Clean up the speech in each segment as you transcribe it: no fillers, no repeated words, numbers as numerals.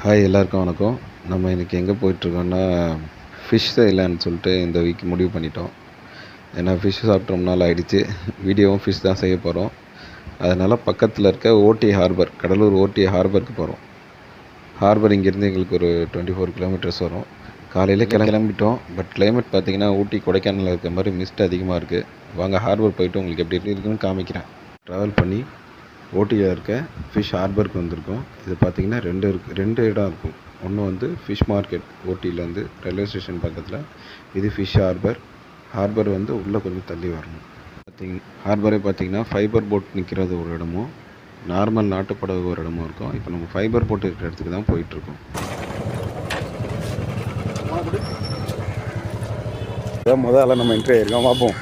Hi எல்லாருக்கும் வணக்கம். நம்ம இன்றைக்கி எங்கே போயிட்டுருக்கோன்னா ஃபிஷ் செய்யலான்னு சொல்லிட்டு இந்த வீக் முடிவு பண்ணிட்டோம். ஏன்னா ஃபிஷ் சாப்பிட்டு ரொம்ப நாள் ஆகிடுச்சு. வீடியோவும் ஃபிஷ் தான் செய்ய போகிறோம். அதனால் பக்கத்தில் இருக்க ஓடி ஹார்பர், கடலூர் ஓடி ஹார்பருக்கு போகிறோம். ஹார்பர் இங்கேருந்து எங்களுக்கு ஒரு 24 கிலோமீட்டர்ஸ் வரும். காலையில் கிளம்பிட்டோம். பட் கிளைமேட் பார்த்திங்கன்னா ஊட்டி கொடைக்கானலில் இருக்க மாதிரி மிஸ்ட் அதிகமாக இருக்குது. வாங்க ஹார்பர் போய்ட்டு உங்களுக்கு எப்படி இருக்குன்னு காமிக்கிறேன். ட்ராவல் பண்ணி ஓட்டியில் இருக்க ஃபிஷ் ஹார்பருக்கு வந்திருக்கோம். இது பார்த்திங்கன்னா ரெண்டு இடம் இருக்கும். ஒன்று வந்து ஃபிஷ் மார்க்கெட் ஓட்டியிலேருந்து ரயில்வே ஸ்டேஷன் பக்கத்தில். இது ஃபிஷ் ஹார்பர் வந்து உள்ளே கொஞ்சம் தள்ளி வரணும். ஹார்பரே பார்த்திங்கன்னா ஃபைபர் போட் நிற்கிறது ஒரு இடமும், நார்மல் நாட்டுப்படகு ஒரு இடமும் இருக்கும். இப்போ நம்ம ஃபைபர் போட் இருக்கிற இடத்துக்கு தான் போயிட்டுருக்கோம். முதல்ல நம்ம என்ட்ரி ஆகிருக்கோம், பார்ப்போம்.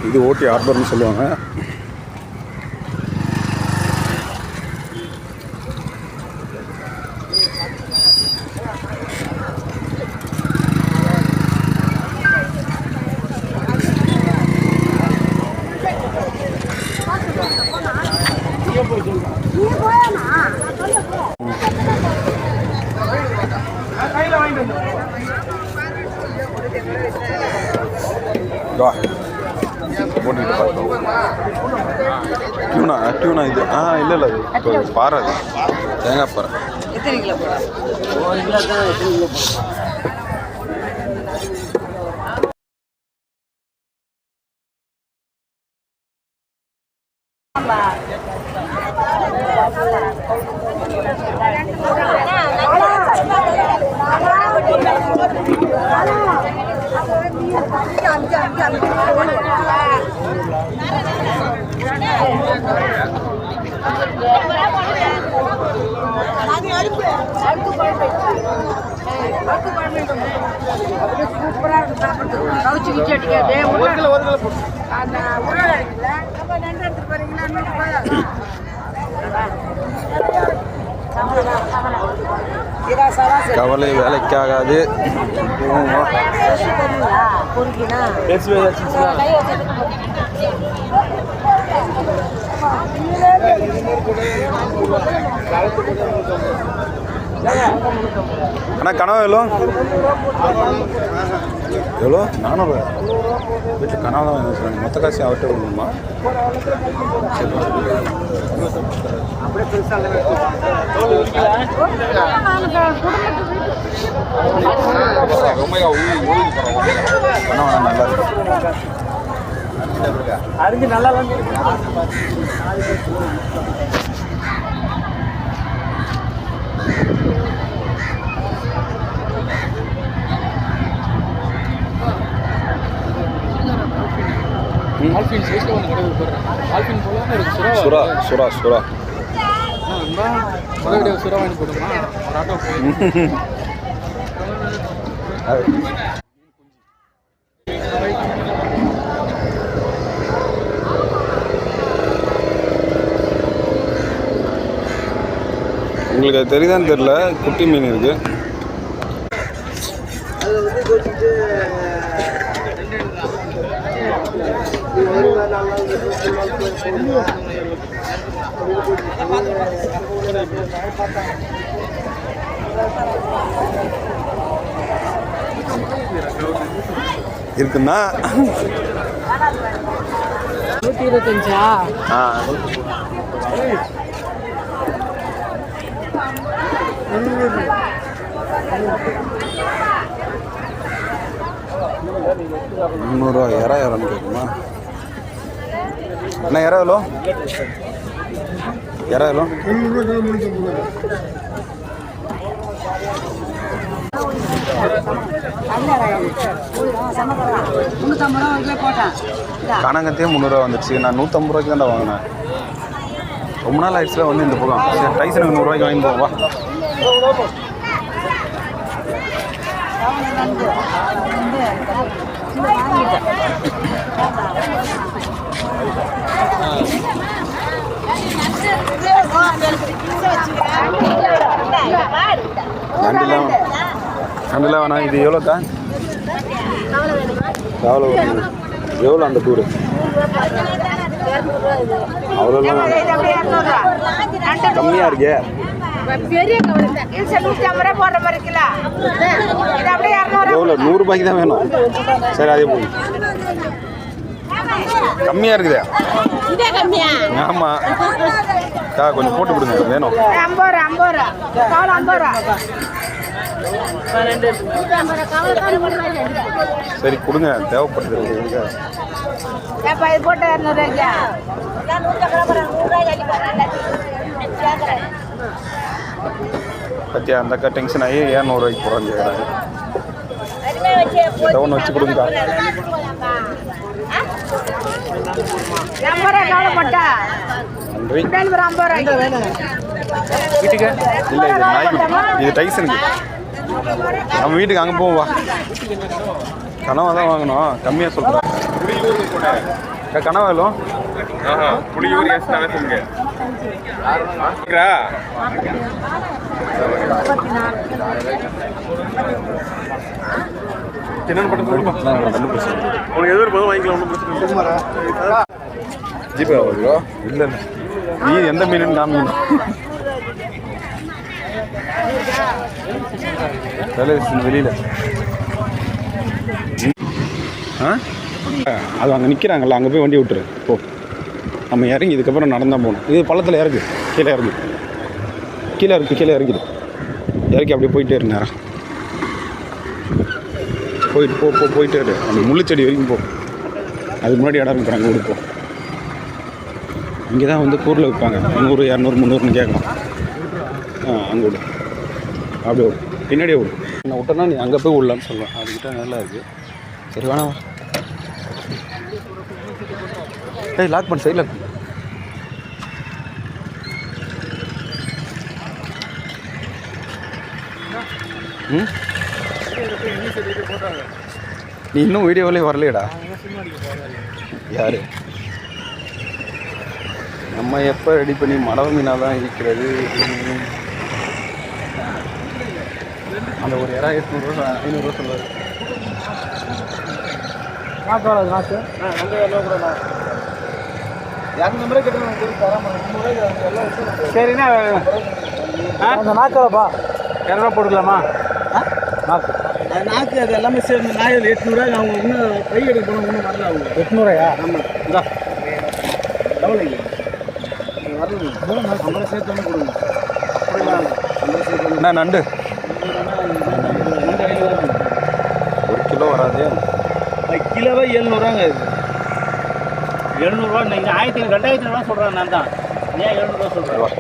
இது ஓட்டி ஹார்பர்னு சொல்லுவாங்க. போட்டுக்கிட்டு பார்த்தோம். டியூனா இது இல்லை இது பாறை, தேங்காய் பாறை. எத்தனை கிலோ போட? கவலை வேலைக்காகாது. அண்ணா கனவா எவ்வளோ 400 வீட்டில் கனவா தான் சொல்லுங்கள். மொத்த காசு அவர்கிட்ட கொடுக்கணுமா? கனவா நல்லா இருக்கு. அறிஞ்சு நல்லா சுறா சுறா சுறா சுறா வாங்கி போடுமா? உங்களுக்கு அது தெரியுதான்னு தெரியல. குட்டி மீன் இருக்கு. இருக்குன்னா 125. முந்நூறுரூவா. இரநூறு கேட்குமா? அண்ணா எவ்வளோ? காணாங்கத்தையே 300 வந்துடுச்சு. நான் 150 ரூபாய்க்கு தான்டா வாங்கினேன். ரொம்ப நாள் ஆயிடுச்சுல வந்து இந்த பக்கம். சரி டைசனுக்கு 100 ரூபாய்க்கு வாங்கி போவா. நண்டுலாம் வேணாம். இது எவ்வளோக்கா? எவ்வளோ அந்த டூரு? அவ்வளோலாம் கம்மியாக இருக்கே. எவ்வளோ? 100 ரூபாய்க்கு தான் வேணும். சரி அதே போதும். கம்மியாக இருக்குதே. ஆமாம் கொஞ்சம் போட்டு கொடுங்க வேணும். சரி கொடுங்க தேவைப்படுது. பத்தியா அந்த அக்கா டென்ஷன் ஆகி 200 ரூபாய்க்கு போகிறாங்க. ஏதோ ஒன்று வச்சு கொடுங்க. வீட்டுக்கு இல்லை இது நாய்க்குட்டி, இது டைசனுக்கு. நம்ம வீட்டுக்கு அங்கே போவோம் வா. கனவா தான் வாங்கணும், கம்மியாக சொல்கிறேன். கனவா இல்லை புளியூர் சொல்லுங்க. என்னென்னு பட்டம் உனக்கு எது போதும் வாங்கிக்கலாம், ஒன்றும் பிரச்சனை. ஜிபே ஆகுதோ? இல்லை நீ எந்த மீன் காமிக்கணும். வெளியில் அது அங்கே நிற்கிறாங்கல்ல, அங்கே போய் வண்டி விட்டுரு போ. நம்ம இறங்கி இதுக்கப்புறம் நடந்தால் போகணும். இது பள்ளத்தில் இறக்கு, கீழே இறங்கு, கீழே இருக்கு, கீழே இறக்கிது. இறக்கி அப்படியே போயிட்டே இரு. நேரம் போயிட்டு போயிட்டே இரு. அந்த முள்ளுச்செடி வரைக்கும் போ. அதுக்கு முன்னாடி இடம் இருக்கிறாங்க, அங்கே விடுப்போம். இங்கே தான் வந்து கூரில் விற்பாங்க. 100, 200, 300ன்னு கேட்கலாம். அங்கே விடு, அப்படியே விடு, பின்னாடியே விடு. நான் விட்டேன்னா நீ அங்கே போய் விடலான்னு சொல்லுவேன். அதுக்கிட்ட நல்லா இருக்குது. சரி வேணாம். ஏய் லாக் பண்ண, சைடில் நீ இன்னும் வீடியோவிலே வரலையடா. யாரு? நம்ம எப்போ ரெடி பண்ணி மடவ மீனாக தான் இருக்கிறது. அந்த ஒரு 800 500 சொல்லுவார். சரிண்ணா அந்த நாக்காப்பா 200 போட்டுக்கலாமா? நாக்கு அது எல்லாமே சேர்ந்து நாயில் 800. அவங்க இன்னும் கை எடுக்க போனால் இன்னும் வரல. அவங்க 800. ஆமாம் இந்தா எவ்வளோ வரல. நம்மளை சேர்த்து கொடுங்க. என்ன நண்டு? நண்டு 1 கிலோ வராது. கிலோவே 700 இது. 700 நீங்கள் 1500 சொல்கிறேன். நான் தான் ஏன் 700 சொல்கிறேன்.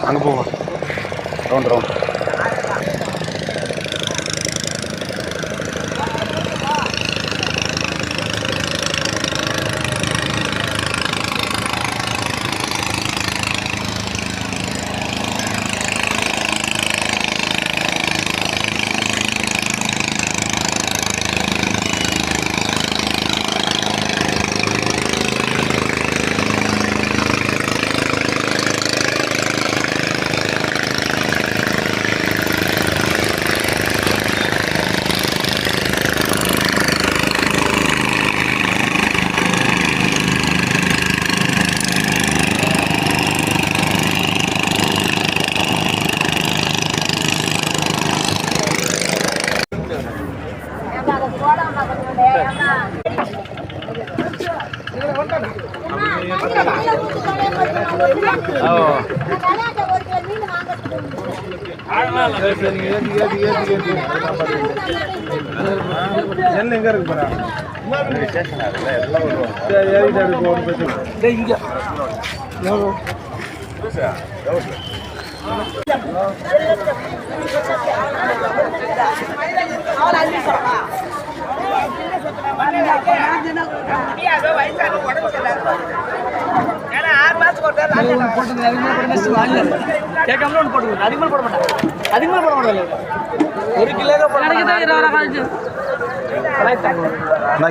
அங்கே போவோம். ரவுண்ட் என்ன எங்க இருக்கு பாரு. இங்க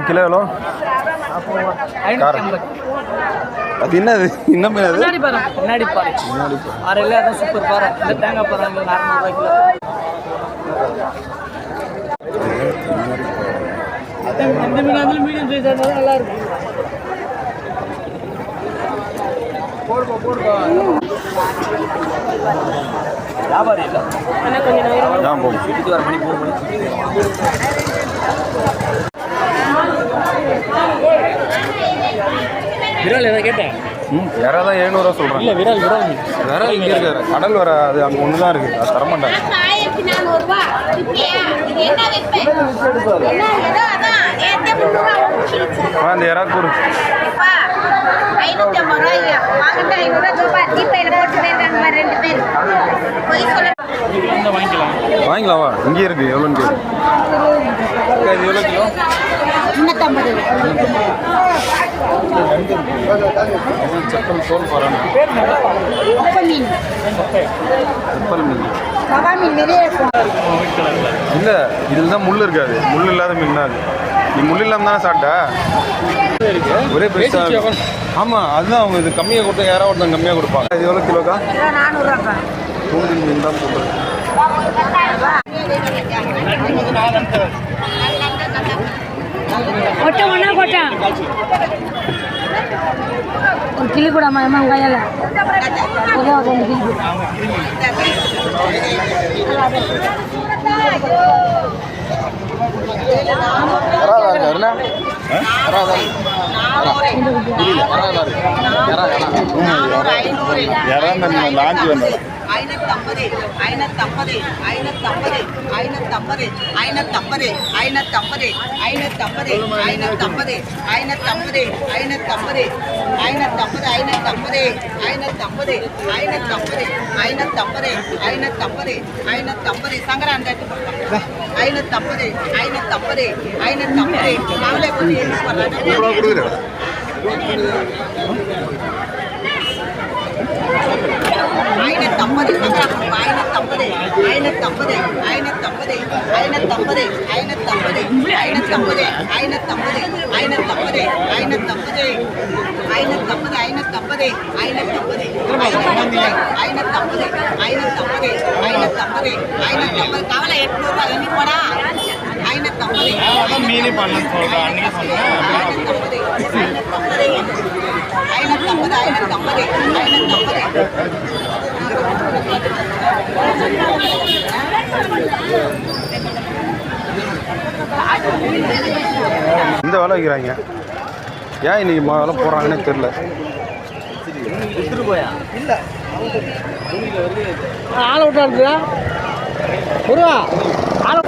கிலோ எவ்வளோ? அது என்னது? என்ன மீன் அது? முன்னாடி பாரு. சூப்பர் பாரு. தேங்காய் பாரு 400 ரூபாய்க்கு. இந்த மீன் வந்து மீடியம் சைஸ் இருந்தாலும் நல்லா இருக்கும். போடுப்பா வியாபாரி இல்லை கொஞ்சம் நேரம் போகும் வீட்டுக்கு வர மணி 4 மணி. விரால் எதாவது கேட்டேன். யாராவது தான் 700 சொல்கிறேன். இல்லை விரால் இங்கே இருக்காரு. கடல் வர அது அங்கே ஒன்று தான் இருக்குது. அது தரமாட்டாங்க. அந்த யாராவது கூறு வாங்கிக்கலாம். வா இங்கே இருக்கு. எவ்வளோன்னு கேட்கு. இது எவ்வளோ கிலோ? 350. செப்பல் தோல் போகிறாங்க. செப்பல் மீன் இல்லை, இதில் தான் முள் இருக்காது. முள் இல்லாத மீன் தான் அது. நீ முள் இல்லாமல் தானே சாப்பிட்டா? ஒரே பெருசாக. ஆமாம், அதுதான் அவங்க இது கம்மியாக கொடுத்தா யாராவது ஒருத்தங்க கம்மியாக கொடுப்பாங்க. இது எவ்வளோ கிலோக்கா? 400. தூண்டில் மீன் தான் போடுறது. ஒரு கிளி கூட அம்மா கையால் 2 கிளி. லாஞ்சி வந்தோம். 550 550 550 550 550 550 550 550 550 550 550 550 550 சங்கரான் 550 550 550 நாங்களே போய் யூஸ் பண்ணலாம். ஐநூத்தம்பது ஐநூத்தம்பது ஐநூத்தம்பது ஐநூத்தம்பது ஐநூத்தம்பது ஐநூத்தம்பது ஐநூத்தம்பது ஐநூத்தம்பது ஐநூத்தம்பது ஐநூத்தம்பது ஐநூத்தம்பது ஐநூத்தம்பது ஐநூத்தம்பது ஐநூத்தம்பது ஐநூத்தம்பது ஐநூத்தம்பது ஐநூத்தம்பது கவலை 800 எண்ணி போடா. 550 மீனே பண்ண சொல்கிறேன். அன்றைக்கி சொன்னேன். 550 550 550 550. இந்த வேலை வைக்கிறாங்க. ஏன் இன்னைக்கு வேலை போடுறாங்கன்னே தெரில. ஆளை விட்டா இருக்குதா ஒருவா ஆளை.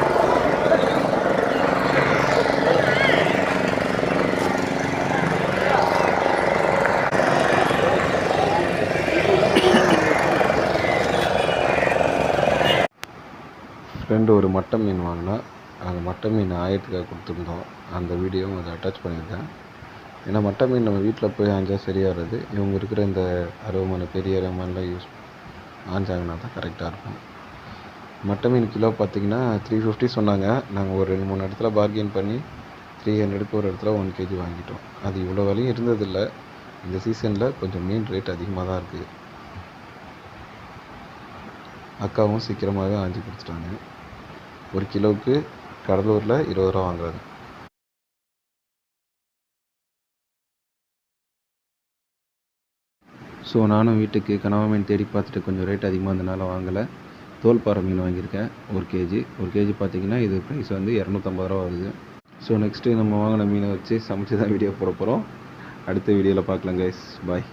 ஃப்ரெண்டு ஒரு மட்டை மீன் வாங்கினா, அந்த மட்டை மீன் 1000க்காக கொடுத்துருந்தோம். அந்த வீடியோவும் அதை அட்டாச் பண்ணியிருக்கேன். ஏன்னா மட்டை மீன் நம்ம வீட்டில் போய் ஆஞ்சா சரியாக வருது. இவங்க இருக்கிற இந்த அருவமான பெரிய அருவமானலாம் ஆஞ்சாங்கன்னா தான் கரெக்டாக இருக்கும். மட்டை மீன் கிலோ பார்த்திங்கன்னா 350 சொன்னாங்க. நாங்கள் ஒரு 2-3 இடத்துல பார்கெயின் பண்ணி 300க்கு ஒரு இடத்துல 1 kg வாங்கிட்டோம். அது இவ்வளோ விலையும் இருந்ததில்லை. இந்த சீசனில் கொஞ்சம் மீன் ரேட் அதிகமாக தான் இருக்குது. அக்காவும் சீக்கிரமாகவே ஆஞ்சி கொடுத்துட்டாங்க. 1 கிலோவுக்கு கடலூரில் 20 ரூபா வாங்குறாங்க. ஸோ நானும் வீட்டுக்கு கனவா மீன் தேடி பார்த்துட்டு கொஞ்சம் ரேட் அதிகமாக இருந்தனால வாங்கலை. தோல்பாறை மீன் வாங்கியிருக்கேன் 1 kg. 1 kg பார்த்திங்கன்னா இது ப்ரைஸ் வந்து 250 ரூபா வருது. ஸோ நெக்ஸ்ட்டு நம்ம வாங்கின மீனை வச்சு சமைச்சு தான் வீடியோ போட போகிறோம். அடுத்த வீடியோவில் பார்க்கலாம் கைஸ். பாய்.